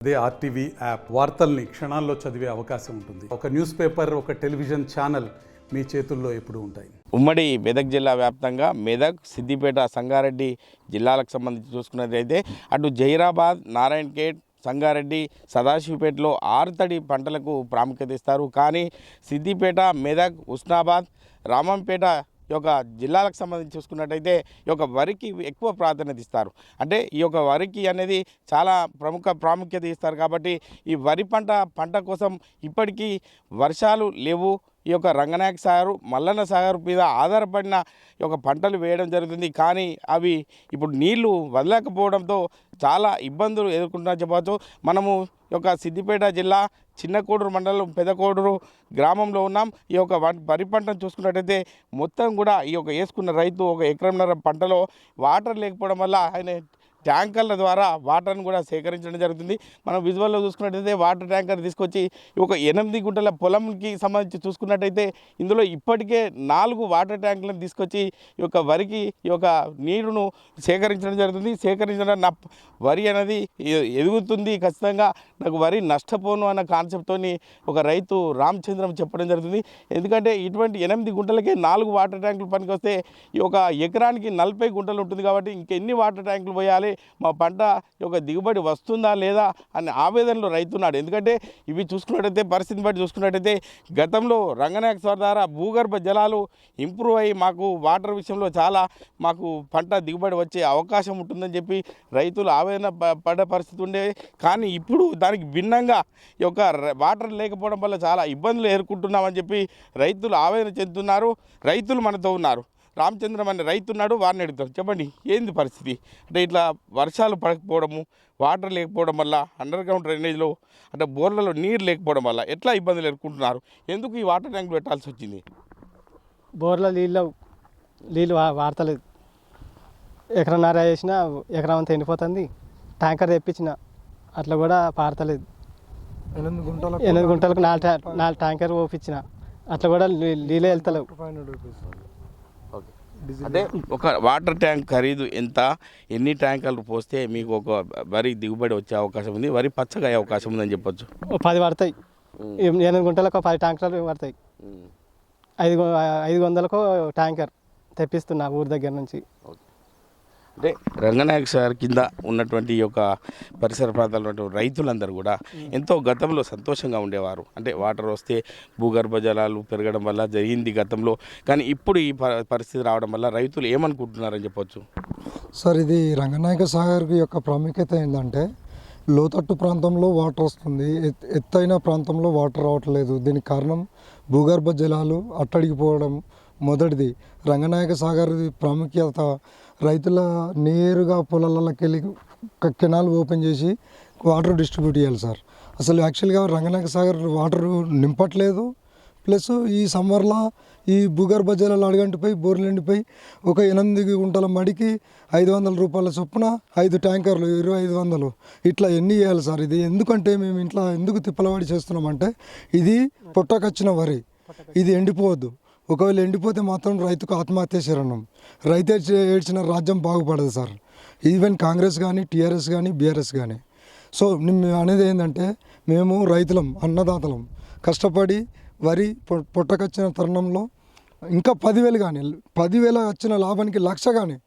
అదే RTV app వార్తల్ని క్షణాల్లో చదివే అవకాశం ఉంటుంది. ఒక న్యూస్ పేపర్, ఒక టెలివిజన్ ఛానల్ మీ చేతుల్లో ఎప్పుడూ ఉంటాయి. ఉమ్మడి మెదక్ జిల్లా వ్యాప్తంగా మెదక్, సిద్దిపేట, సంగారెడ్డి జిల్లాలకు సంబంధించి చూసుకున్నట్లయితే అటు జహీరాబాద్, నారాయణఖేడ్, సంగారెడ్డి, సదాశివపేటలో ఆరుతడి పంటలకు ప్రాముఖ్యత ఇస్తారు. కానీ సిద్దిపేట, మెదక్, ఉస్నాబాద్, రామంపేట ఈ యొక్క జిల్లాలకు సంబంధించి చూసుకున్నట్టయితే ఈ యొక్క వరికి ఎక్కువ ప్రాధాన్యత ఇస్తారు. అంటే ఈ యొక్క వరికి అనేది చాలా ప్రాముఖ్యత ఇస్తారు. కాబట్టి ఈ వరి పంట కోసం ఇప్పటికీ వర్షాలు లేవు. ఈ యొక్క రంగనాయక సాగర్, మల్లన్న సాగర్ మీద ఆధారపడిన ఈ యొక్క పంటలు వేయడం జరుగుతుంది. కానీ అవి ఇప్పుడు నీళ్లు వదలకపోవడంతో చాలా ఇబ్బందులు ఎదుర్కొంటున్నా చెప్పవచ్చు. మనము ఈ యొక్క సిద్దిపేట జిల్లా చిన్నకోడూరు మండలం పెదకోడూరు గ్రామంలో ఉన్నాం. ఈ యొక్క వరి పంటను చూసుకున్నట్టయితే మొత్తం కూడా ఈ యొక్క వేసుకున్న రైతు 1 ఎకరంన్నర పంటలో వాటర్ లేకపోవడం వల్ల ఆయన ట్యాంకర్ల ద్వారా వాటర్ను కూడా సేకరించడం జరుగుతుంది. మనం విజువల్లో చూసుకున్నట్టయితే వాటర్ ట్యాంకర్ తీసుకొచ్చి ఒక 8 గుంటల పొలంకి సంబంధించి చూసుకున్నట్టయితే ఇందులో ఇప్పటికే 4 వాటర్ ట్యాంకులను తీసుకొచ్చి ఈ యొక్క వరికి ఈ యొక్క నీరును సేకరించడం జరుగుతుంది. సేకరించడం నా వరి అనేది ఎదుగుతుంది, ఖచ్చితంగా నాకు వరి నష్టపోను అన్న కాన్సెప్ట్తో ఒక రైతు రామచంద్రం చెప్పడం జరుగుతుంది. ఎందుకంటే ఇటువంటి 8 గుంటలకే 4 వాటర్ ట్యాంకులు పనికి వస్తే ఈ ఒక ఎకరానికి 40 గుంటలు ఉంటుంది. కాబట్టి ఇంకెన్ని వాటర్ ట్యాంకులు పోయాలి, మా పంట యొక్క దిగుబడి వస్తుందా లేదా అనే ఆవేదనలో రైతున్నాడు. ఎందుకంటే ఇవి చూసుకున్నట్టయితే పరిస్థితిని బట్టి చూసుకున్నట్టయితే గతంలో రంగనాయక సాగర్ ద్వారా భూగర్భ జలాలు ఇంప్రూవ్ అయ్యి మాకు వాటర్ విషయంలో చాలా మాకు పంట దిగుబడి వచ్చే అవకాశం ఉంటుందని చెప్పి రైతులు ఆవేదన పడే పరిస్థితి ఉండేది. కానీ ఇప్పుడు దానికి భిన్నంగా ఈ యొక్క వాటర్ లేకపోవడం వల్ల చాలా ఇబ్బందులు ఎదుర్కొంటున్నామని చెప్పి రైతులు ఆవేదన చెందుతున్నారు. రైతులు మనతో ఉన్నారు. రామచంద్రం అనే రైతు ఉన్నాడు, వారిని అడుగుతారు. చెప్పండి, ఏంది పరిస్థితి? అంటే ఇట్లా వర్షాలు పడకపోవడము, వాటర్ లేకపోవడం వల్ల, అండర్ గ్రౌండ్ డ్రైనేజ్లో అంటే బోర్లలో నీరు లేకపోవడం వల్ల ఎట్లా ఇబ్బందులు ఎదుర్కొంటున్నారు? ఎందుకు ఈ వాటర్ ట్యాంక్ పెట్టాల్సి వచ్చింది? బోర్లో నీళ్ళు వాడతలేదు. ఎకరన్నర వేసిన ఎకరం అంతా ఎండిపోతుంది. ట్యాంకర్ తెప్పించిన అట్లా కూడా పారతలేదు. 8 గుంటలకు 4 ట్యాంకర్ ఓపించిన అట్లా కూడా నీళ్ళే వెళ్తలేవు. అంటే ఒక వాటర్ ట్యాంక్ ఖరీదు ఎంత? ఎన్ని ట్యాంకర్లు పోస్తే మీకు ఒక వరి దిగుబడి వచ్చే అవకాశం ఉంది, వరి పచ్చగా అయ్యే అవకాశం ఉందని చెప్పొచ్చు? 10 పడతాయి. 8 గుంటలకు 10 ట్యాంకర్లు పడతాయి. 500కు ట్యాంకర్ తెప్పిస్తున్నా ఊరి దగ్గర నుంచి. అంటే రంగనాయక సాగర్ కింద ఉన్నటువంటి ఈ యొక్క పరిసర ప్రాంతాల్లో ఉన్నటువంటి రైతులందరూ కూడా ఎంతో గతంలో సంతోషంగా ఉండేవారు. అంటే వాటర్ వస్తే భూగర్భ జలాలు పెరగడం వల్ల జరిగింది గతంలో. కానీ ఇప్పుడు ఈ పరిస్థితి రావడం వల్ల రైతులు ఏమనుకుంటున్నారని చెప్పొచ్చు? సార్, ఇది రంగనాయక సాగర్ యొక్క ప్రాముఖ్యత ఏంటంటే లోతట్టు ప్రాంతంలో వాటర్ వస్తుంది, ఎత్తైన ప్రాంతంలో వాటర్ రావట్లేదు. దీనికి కారణం భూగర్భ జలాలు అట్టడిగిపోవడం మొదటిది. రంగనాయక సాగర్ ప్రాముఖ్యత రైతుల నేరుగా పొలాలకి వెళ్ళి కెనాల్ ఓపెన్ చేసి వాటర్ డిస్ట్రిబ్యూట్ చేయాలి సార్. అసలు యాక్చువల్గా రంగనాయక సాగర్ వాటర్ నింపట్లేదు. ప్లస్ ఈ సమ్మర్లో ఈ భూగర్భ జలాలు అడుగంటిపోయి బోర్లు ఎండిపోయి ఒక 8 గుంటల మడికి 500 రూపాయల చొప్పున 5 ట్యాంకర్లు 2500 ఇట్లా ఎన్ని చేయాలి సార్? ఇది ఎందుకంటే మేము ఇంట్లో ఎందుకు తిప్పలవాడి చేస్తున్నామంటే ఇది పొట్టకొచ్చిన వరి, ఇది ఎండిపోవద్దు. ఒకవేళ ఎండిపోతే మాత్రం రైతుకు ఆత్మహత్య శరణం. రైతు ఏడ్చిన రాజ్యం బాగుపడదు సార్. ఈవెన్ కాంగ్రెస్ కానీ, టీఆర్ఎస్ కానీ, బీఆర్ఎస్ కానీ. సో మేము అనేది ఏంటంటే మేము రైతులం, అన్నదాతలం, కష్టపడి వరి పొట్టకొచ్చిన తరుణంలో ఇంకా 10,000 కానీ 10,000 వచ్చిన లాభానికి 1,00,000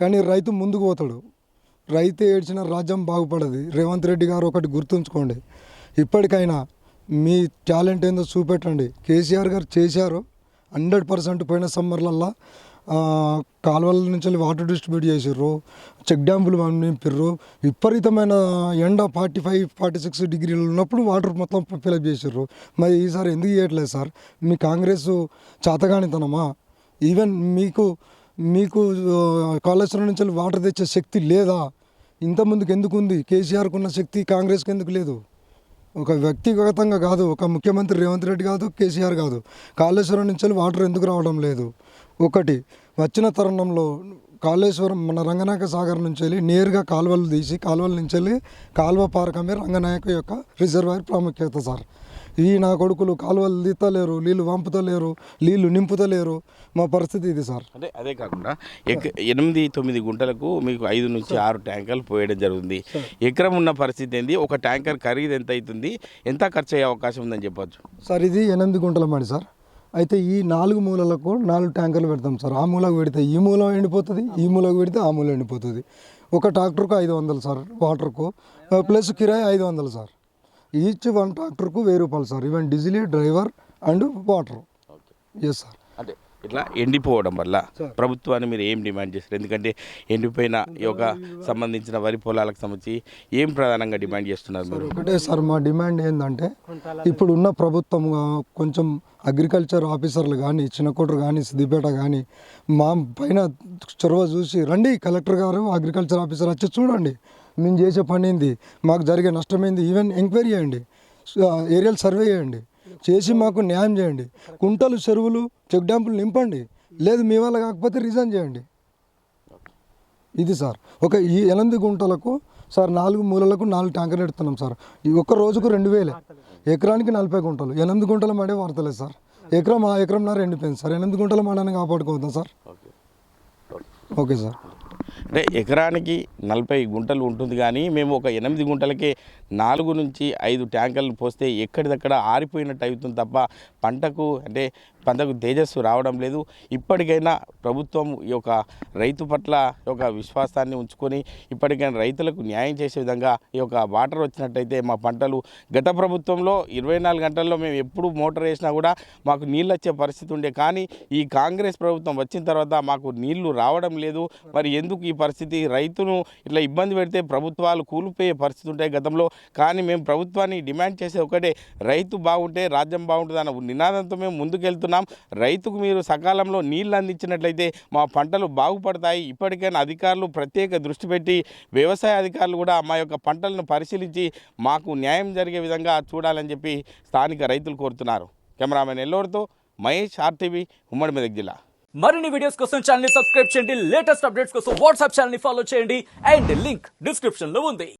కానీ రైతు ముందుకు పోతాడు. రైతు ఏడ్చిన రాజ్యం బాగుపడదు. రేవంత్ రెడ్డి గారు ఒకటి గుర్తుంచుకోండి, ఇప్పటికైనా మీ టాలెంట్ ఏందో చూపెట్టండి. కేసీఆర్ గారు చేశారు 100%. పోయిన సమ్మర్లల్లో కాలువల నుంచి వాటర్ డిస్ట్రిబ్యూట్ చేసారు, చెక్ డ్యాములు నింపారు. విపరీతమైన ఎండ 45-46 డిగ్రీలు ఉన్నప్పుడు వాటర్ మొత్తం ఫిలప్ చేసారు. మరి ఈసారి ఎందుకు చేయట్లేదు సార్? మీ కాంగ్రెస్ చాతగానితనమా? ఈవెన్ మీకు కాళేశ్వరం నుంచి వాటర్ తెచ్చే శక్తి లేదా? ఇంతకుముందుకు ఎందుకు ఉంది? కేసీఆర్కు ఉన్న శక్తి కాంగ్రెస్కి ఎందుకు లేదు? ఒక వ్యక్తిగతంగా కాదు, ఒక ముఖ్యమంత్రి రేవంత్ రెడ్డి కాదు, కేసీఆర్ కాదు, కాళేశ్వరం నుంచి వాటర్ ఎందుకు రావడం లేదు? ఒకటి వచ్చిన తరుణంలో కాళేశ్వరం మన రంగనాయక సాగర్ నుంచి వెళ్ళి నేరుగా కాలువలు తీసి కాలువల నుంచి వెళ్ళి కాలువ పారకమే రంగనాయక యొక్క రిజర్వాయర్ ప్రాముఖ్యత సార్. ఈ నా కొడుకులు కాలువలు తీస్తలేరు, నీళ్ళు పంపుతలేరు, నీళ్ళు నింపుతలేరు. మా పరిస్థితి ఇది సార్. అంటే అదే కాకుండా 8-9 గుంటలకు మీకు 5 నుంచి 6 ట్యాంకర్లు పోయడం జరుగుతుంది. ఎకరం ఉన్న పరిస్థితి ఏంది, ఒక ట్యాంకర్ ఖరీదు ఎంత అవుతుంది, ఎంత ఖర్చు అయ్యే అవకాశం ఉందని చెప్పొచ్చు? సార్ ఇది 8 గుంటల మడి సార్. అయితే ఈ 4 మూలలకు 4 ట్యాంకర్లు పెడతాం సార్. ఆ మూలకు పెడితే ఈ మూల ఎండిపోతుంది, ఈ మూలకు పెడితే ఆ మూల ఎండిపోతుంది. ఒక ట్రాక్టర్కు 500 సార్ వాటర్కు, ప్లస్ కిరాయి 500 సార్. ఈచ్ 1 ట్రాక్టర్కు 1000 రూపాయలు sir. Even diesel, driver and water. Yes sir. అంటే ఇట్లా ఎండిపోవడం వల్ల ప్రభుత్వాన్ని మీరు ఏం డిమాండ్ చేస్తారు? ఎందుకంటే ఎండిపోయిన ఈ యొక్క సంబంధించిన వరి పొలాలకు సంబంధించి ఏం ప్రధానంగా డిమాండ్ చేస్తున్నారు మీరు? ఒకటే సార్, మా డిమాండ్ ఏంటంటే ఇప్పుడు ఉన్న ప్రభుత్వం కొంచెం అగ్రికల్చర్ ఆఫీసర్లు కానీ, చిన్నకోటరు కానీ, సిద్దిపేట కానీ మా పైన చొరవ చూసి రండి, కలెక్టర్ గారు, అగ్రికల్చర్ ఆఫీసర్ వచ్చి చూడండి మేము చేసే పని ఏంది, మాకు జరిగే నష్టమైంది, ఈవెన్ ఎంక్వైరీ చేయండి, ఏరియల్ సర్వే చేయండి, చేసి మాకు న్యాయం చేయండి. కుంటలు, చెరువులు, చెక్ డ్యాంపులు నింపండి. లేదు మీ వల్ల కాకపోతే రిజైన్ చేయండి. ఇది సార్. ఈ 8 గుంటలకు సార్ 4 మూలలకు 4 ట్యాంకర్లు పెడుతున్నాం సార్. ఈ ఒక్క రోజుకు 2000, ఎకరానికి 40 గుంటలు. 8 గుంటల మడే వాడతలేదు సార్. ఎకరంన్నర ఎండిపోయింది సార్. 8 గుంటల మడాన్ని కాపాడుకోవద్దాం సార్. Okay sir. అంటే ఎకరానికి 40 గుంటలు ఉంటుంది, కానీ మేము ఒక 8 గుంటలకే 4 నుంచి 5 ట్యాంకర్లు పోస్తే ఎక్కడిదక్కడ ఆరిపోయినట్టు అవుతుంది తప్ప పంటకు తేజస్సు రావడం లేదు. ఇప్పటికైనా ప్రభుత్వం ఈ యొక్క రైతు పట్ల ఒక విశ్వాసాన్ని ఉంచుకొని ఇప్పటికైనా రైతులకు న్యాయం చేసే విధంగా ఈ యొక్క వాటర్ వచ్చినట్టయితే మా పంటలు, గత ప్రభుత్వంలో 24 గంటల్లో మేము ఎప్పుడు మోటార్ వేసినా కూడా మాకు నీళ్ళు వచ్చే పరిస్థితి ఉండే, కానీ ఈ కాంగ్రెస్ ప్రభుత్వం వచ్చిన తర్వాత మాకు నీళ్లు రావడం లేదు. మరి ఎందుకు ఈ పరిస్థితి? రైతును ఇట్లా ఇబ్బంది పెడితే ప్రభుత్వాలు కూలిపోయే పరిస్థితి ఉంటాయి గతంలో. కానీ మేము ప్రభుత్వాన్ని డిమాండ్ చేసే ఒకటే, రైతు బాగుంటే రాజ్యం బాగుంటుంది అన్న నినాదంతో మేము ముందుకెళ్తున్నాం. రైతుకు మీరు సకాలంలో నీళ్లు అందించినట్లయితే మా పంటలు బాగుపడతాయి. ఇప్పటికైనా అధికారులు ప్రత్యేక దృష్టి పెట్టి, వ్యవసాయ అధికారులు కూడా మా యొక్క పంటలను పరిశీలించి మాకు న్యాయం జరిగే విధంగా చూడాలని చెప్పి స్థానిక రైతులు కోరుతున్నారు. కెమెరామెన్ ఎల్లోర్తో మహేష్, RTV, ఉమ్మడి మెదక్ జిల్లా. మరిన్ని వీడియోస్ కోసం ఛానల్ ని సబ్స్క్రైబ్ చేయండి. లేటెస్ట్ అప్డేట్స్ కోసం వాట్సాప్ ఛానల్ ని ఫాలో చేయండి. అండ్ లింక్ డిస్క్రిప్షన్ లో ఉంది.